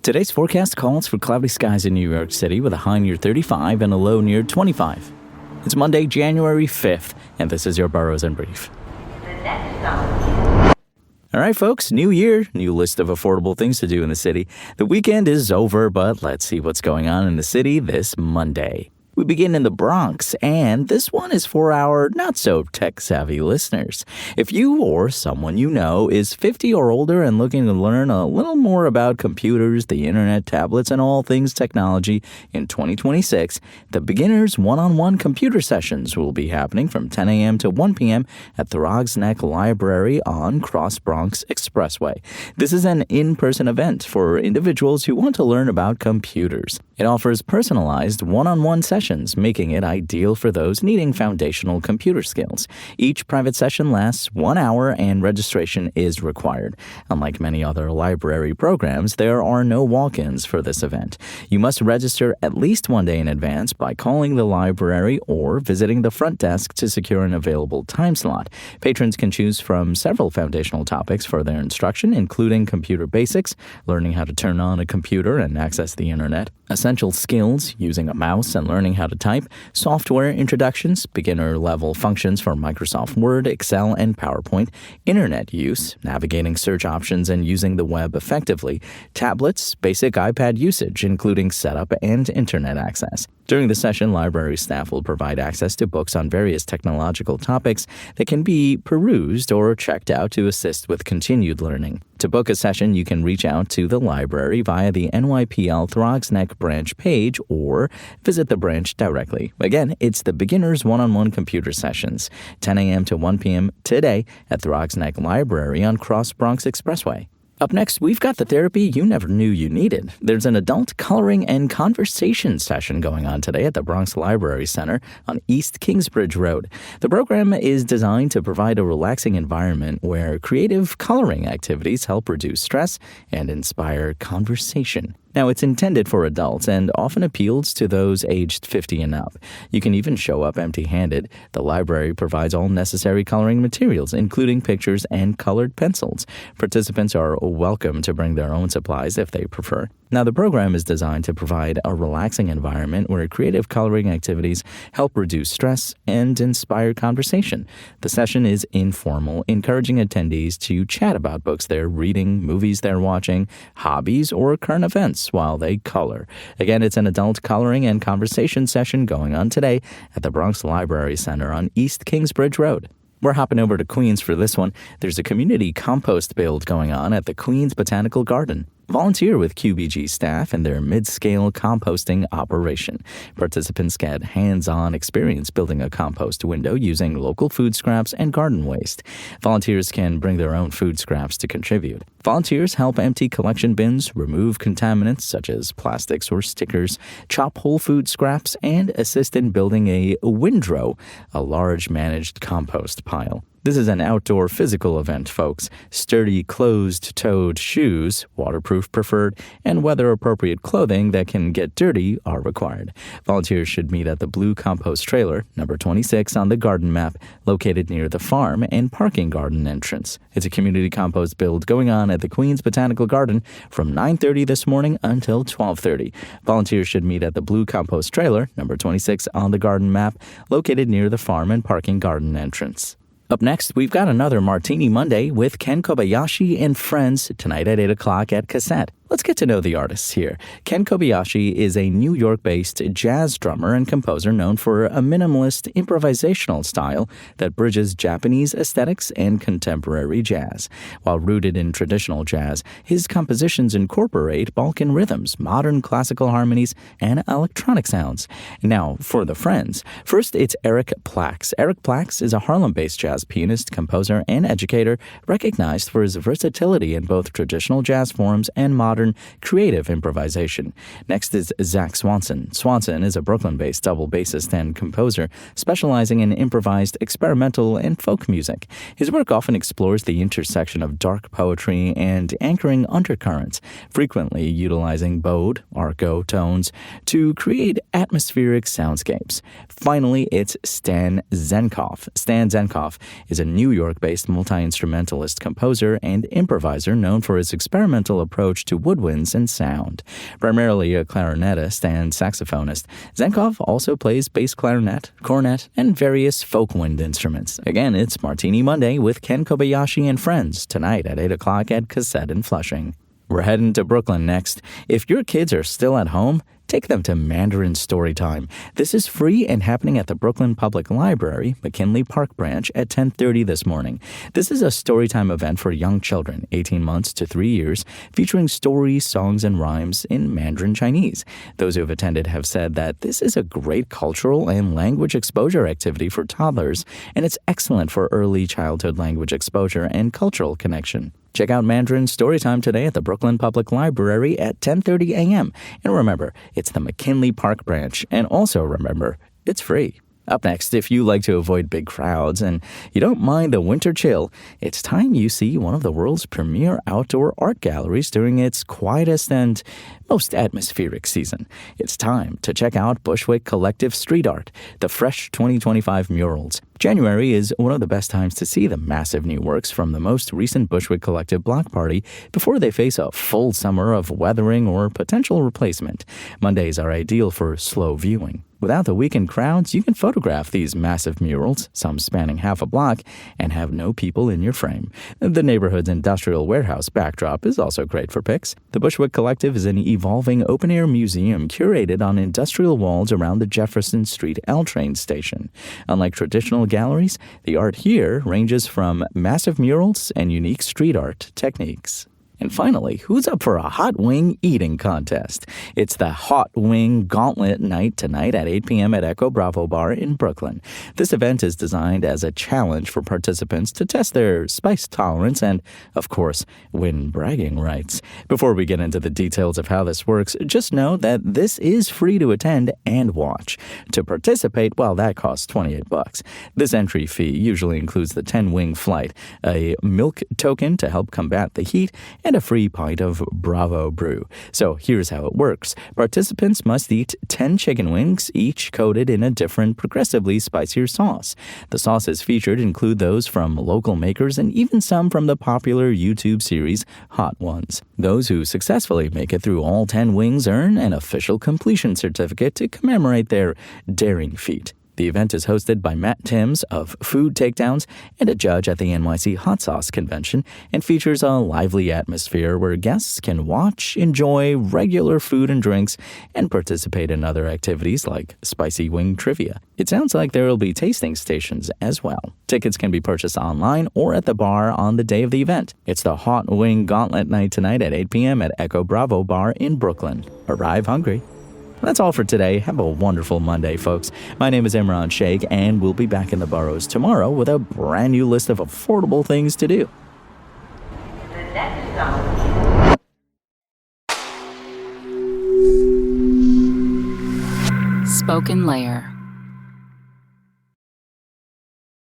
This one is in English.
Today's forecast calls for cloudy skies in New York City with a high near 35 and a low near 25. It's Monday, January 5th, and this is your Boroughs in Brief. All right, folks, new year, new list of affordable things to do in the city. The weekend is over, but let's see what's going on in the city this Monday. We begin in the Bronx, and this one is for our not-so-tech-savvy listeners. If you or someone you know is 50 or older and looking to learn a little more about computers, the internet, tablets, and all things technology in 2026, the Beginners One-on-One Computer Sessions will be happening from 10 a.m. to 1 p.m. at the Throgs Neck Library on Cross Bronx Expressway. This is an in-person event for individuals who want to learn about computers. It offers personalized one-on-one sessions, making it ideal for those needing foundational computer skills. Each private session lasts 1 hour and registration is required. Unlike many other library programs, there are no walk-ins for this event. You must register at least 1 day in advance by calling the library or visiting the front desk to secure an available time slot. Patrons can choose from several foundational topics for their instruction, including computer basics, learning how to turn on a computer and access the internet, essential skills, using a mouse and learning how to type, software introductions, beginner-level functions for Microsoft Word, Excel, and PowerPoint, internet use, navigating search options and using the web effectively, tablets, basic iPad usage, including setup and internet access. During the session, library staff will provide access to books on various technological topics that can be perused or checked out to assist with continued learning. To book a session, you can reach out to the library via the NYPL Throgs Neck branch page or visit the branch directly. Again, it's the Beginners One-on-One Computer Sessions, 10 a.m. to 1 p.m. today at Throgs Neck Library on Cross Bronx Expressway. Up next, we've got the therapy you never knew you needed. There's an adult coloring and conversation session going on today at the Bronx Library Center on East Kingsbridge Road. The program is designed to provide a relaxing environment where creative coloring activities help reduce stress and inspire conversation. Now, it's intended for adults and often appeals to those aged 50 and up. You can even show up empty-handed. The library provides all necessary coloring materials, including pictures and colored pencils. Participants are welcome to bring their own supplies if they prefer. Now, the program is designed to provide a relaxing environment where creative coloring activities help reduce stress and inspire conversation. The session is informal, encouraging attendees to chat about books they're reading, movies they're watching, hobbies, or current events while they color. Again, it's an adult coloring and conversation session going on today at the Bronx Library Center on East Kingsbridge Road. We're hopping over to Queens for this one. There's a community compost build going on at the Queens Botanical Garden. Volunteer with QBG staff in their mid-scale composting operation. Participants get hands-on experience building a compost window using local food scraps and garden waste. Volunteers can bring their own food scraps to contribute. Volunteers help empty collection bins, remove contaminants such as plastics or stickers, chop whole food scraps, and assist in building a windrow, a large managed compost pile. This is an outdoor physical event, folks. Sturdy closed-toed shoes, waterproof preferred, and weather-appropriate clothing that can get dirty are required. Volunteers should meet at the blue compost trailer, number 26 on the garden map, located near the farm and parking garden entrance. It's a community compost build going on at the Queens Botanical Garden from 9:30 this morning until 12:30. Volunteers should meet at the blue compost trailer, number 26 on the garden map, located near the farm and parking garden entrance. Up next, we've got another Martini Monday with Ken Kobayashi and friends tonight at 8 o'clock at Cassette. Let's get to know the artists here. Ken Kobayashi is a New York-based jazz drummer and composer known for a minimalist improvisational style that bridges Japanese aesthetics and contemporary jazz. While rooted in traditional jazz, his compositions incorporate Balkan rhythms, modern classical harmonies, and electronic sounds. Now, for the friends, first it's Eric Plax. Eric Plax is a Harlem-based jazz pianist, composer, and educator recognized for his versatility in both traditional jazz forms and modern creative improvisation. Next is Zach Swanson. Swanson is a Brooklyn-based double bassist and composer specializing in improvised experimental and folk music. His work often explores the intersection of dark poetry and anchoring undercurrents, frequently utilizing bowed, arco tones to create atmospheric soundscapes. Finally, it's Stan Zenkoff. Stan Zenkoff is a New York-based multi-instrumentalist composer and improviser known for his experimental approach to woodwinds and sound. Primarily a clarinetist and saxophonist, Zenkov also plays bass clarinet, cornet, and various folk wind instruments. Again, it's Martini Monday with Ken Kobayashi and friends tonight at 8 o'clock at Cassette in Flushing. We're heading to Brooklyn next. If your kids are still at home, take them to Mandarin Storytime. This is free and happening at the Brooklyn Public Library, McKinley Park Branch at 10:30 this morning. This is a storytime event for young children, 18 months to 3 years, featuring stories, songs, and rhymes in Mandarin Chinese. Those who have attended have said that this is a great cultural and language exposure activity for toddlers, and it's excellent for early childhood language exposure and cultural connection. Check out Mandarin Storytime today at the Brooklyn Public Library at 10:30 a.m. And remember, it's the McKinley Park Branch. And also remember, it's free. Up next, if you like to avoid big crowds and you don't mind the winter chill, it's time you see one of the world's premier outdoor art galleries during its quietest and most atmospheric season. It's time to check out Bushwick Collective Street Art, the fresh 2025 murals. January is one of the best times to see the massive new works from the most recent Bushwick Collective block party before they face a full summer of weathering or potential replacement. Mondays are ideal for slow viewing. Without the weekend crowds, you can photograph these massive murals, some spanning half a block, and have no people in your frame. The neighborhood's industrial warehouse backdrop is also great for pics. The Bushwick Collective is an evolving open-air museum curated on industrial walls around the Jefferson Street L train station. Unlike traditional galleries, the art here ranges from massive murals and unique street art techniques. And finally, who's up for a hot wing eating contest? It's the Hot Wing Gauntlet Night tonight at 8 p.m. at Echo Bravo Bar in Brooklyn. This event is designed as a challenge for participants to test their spice tolerance and, of course, win bragging rights. Before we get into the details of how this works, just know that this is free to attend and watch. To participate, well, that costs $28. This entry fee usually includes the 10-wing flight, a milk token to help combat the heat, and a free pint of Bravo Brew. So here's how it works. Participants must eat 10 chicken wings, each coated in a different, progressively spicier sauce. The sauces featured include those from local makers and even some from the popular YouTube series Hot Ones. Those who successfully make it through all 10 wings earn an official completion certificate to commemorate their daring feat. The event is hosted by Matt Timms of Food Takedowns and a judge at the NYC Hot Sauce Convention, and features a lively atmosphere where guests can watch, enjoy regular food and drinks, and participate in other activities like spicy wing trivia. It sounds like there will be tasting stations as well. Tickets can be purchased online or at the bar on the day of the event. It's the Hot Wing Gauntlet Night tonight at 8 p.m. at Echo Bravo Bar in Brooklyn. Arrive hungry. That's all for today. Have a wonderful Monday, folks. My name is Imran Sheikh, and we'll be back in the Boroughs tomorrow with a brand new list of affordable things to do. The next song. Spoken Layer.